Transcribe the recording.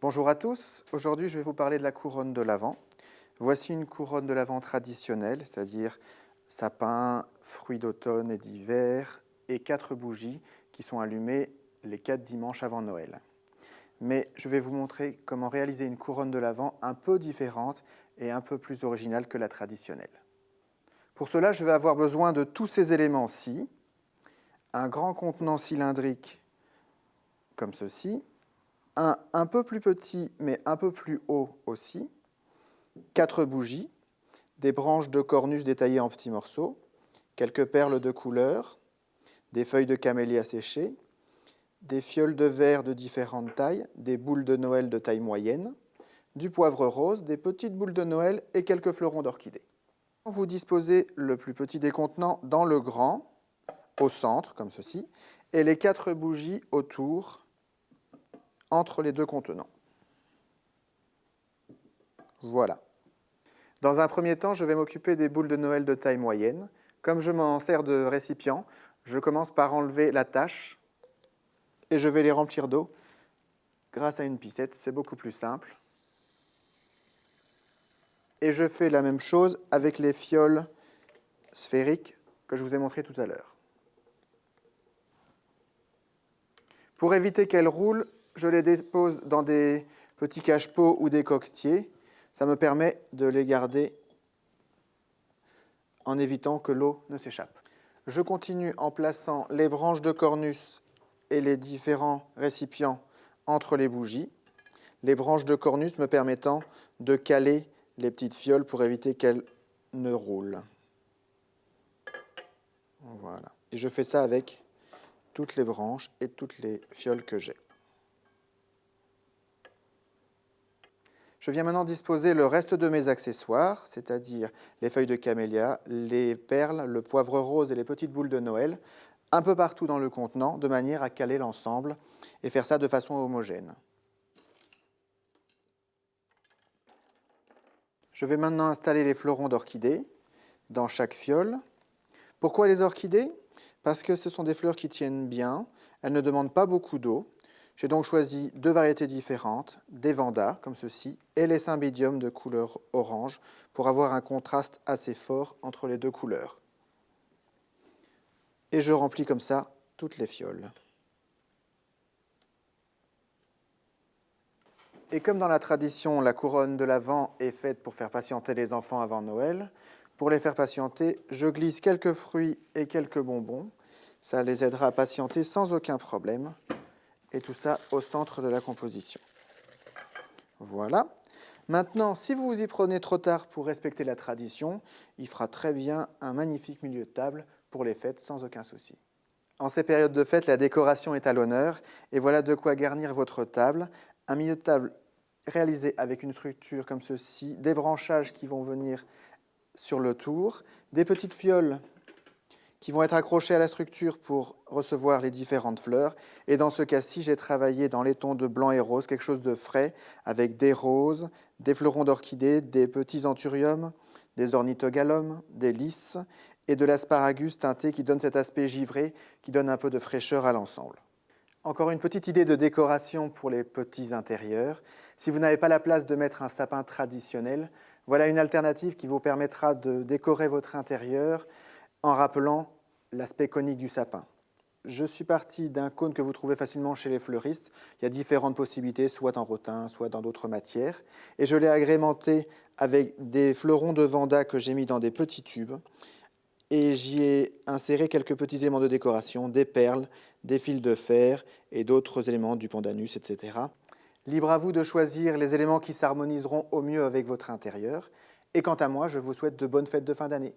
Bonjour à tous, aujourd'hui je vais vous parler de la couronne de l'Avent. Voici une couronne de l'Avent traditionnelle, c'est-à-dire sapin, fruits d'automne et d'hiver et 4 bougies qui sont allumées les 4 dimanches avant Noël. Mais je vais vous montrer comment réaliser une couronne de l'Avent un peu différente et un peu plus originale que la traditionnelle. Pour cela, je vais avoir besoin de tous ces éléments-ci, un grand contenant cylindrique comme ceci, un peu plus petit mais un peu plus haut aussi, 4 bougies, des branches de cornus détaillées en petits morceaux, quelques perles de couleur, des feuilles de camélia séchées, des fioles de verre de différentes tailles, des boules de Noël de taille moyenne, du poivre rose, des petites boules de Noël et quelques fleurons d'orchidée. Vous disposez le plus petit des contenants dans le grand, au centre, comme ceci, et les 4 bougies autour, entre les deux contenants. Voilà. Dans un premier temps, je vais m'occuper des boules de Noël de taille moyenne. Comme je m'en sers de récipient, je commence par enlever la tâche et je vais les remplir d'eau grâce à une piscette. C'est beaucoup plus simple. Et je fais la même chose avec les fioles sphériques que je vous ai montrées tout à l'heure. Pour éviter qu'elles roulent, je les dépose dans des petits cache-pots ou des coquetiers. Ça me permet de les garder en évitant que l'eau ne s'échappe. Je continue en plaçant les branches de cornus et les différents récipients entre les bougies. Les branches de cornus me permettant de caler les petites fioles pour éviter qu'elles ne roulent. Voilà. Et je fais ça avec toutes les branches et toutes les fioles que j'ai. Je viens maintenant disposer le reste de mes accessoires, c'est-à-dire les feuilles de camélia, les perles, le poivre rose et les petites boules de Noël, un peu partout dans le contenant, de manière à caler l'ensemble et faire ça de façon homogène. Je vais maintenant installer les fleurons d'orchidée dans chaque fiole. Pourquoi les orchidées? Parce que ce sont des fleurs qui tiennent bien, elles ne demandent pas beaucoup d'eau. J'ai donc choisi 2 variétés différentes, des vandas comme ceci et les cymbidiums de couleur orange pour avoir un contraste assez fort entre les deux couleurs. Et je remplis comme ça toutes les fioles. Et comme dans la tradition, la couronne de l'Avent est faite pour faire patienter les enfants avant Noël, pour les faire patienter, je glisse quelques fruits et quelques bonbons. Ça les aidera à patienter sans aucun problème. Et tout ça au centre de la composition. Voilà. Maintenant, si vous vous y prenez trop tard pour respecter la tradition, il fera très bien un magnifique milieu de table pour les fêtes sans aucun souci. En ces périodes de fête, la décoration est à l'honneur et voilà de quoi garnir votre table. Un milieu de table réalisé avec une structure comme ceci, des branchages qui vont venir sur le tour, des petites fioles qui vont être accrochées à la structure pour recevoir les différentes fleurs. Et dans ce cas-ci, j'ai travaillé dans les tons de blanc et rose, quelque chose de frais, avec des roses, des fleurons d'orchidée, des petits anthuriums, des ornithogalums, des lys et de l'asparagus teinté qui donne cet aspect givré, qui donne un peu de fraîcheur à l'ensemble. Encore une petite idée de décoration pour les petits intérieurs. Si vous n'avez pas la place de mettre un sapin traditionnel, voilà une alternative qui vous permettra de décorer votre intérieur en rappelant l'aspect conique du sapin. Je suis parti d'un cône que vous trouvez facilement chez les fleuristes. Il y a différentes possibilités, soit en rotin, soit dans d'autres matières. Et je l'ai agrémenté avec des fleurons de vanda que j'ai mis dans des petits tubes. Et j'y ai inséré quelques petits éléments de décoration, des perles, des fils de fer et d'autres éléments du pandanus, etc. Libre à vous de choisir les éléments qui s'harmoniseront au mieux avec votre intérieur. Et quant à moi, je vous souhaite de bonnes fêtes de fin d'année.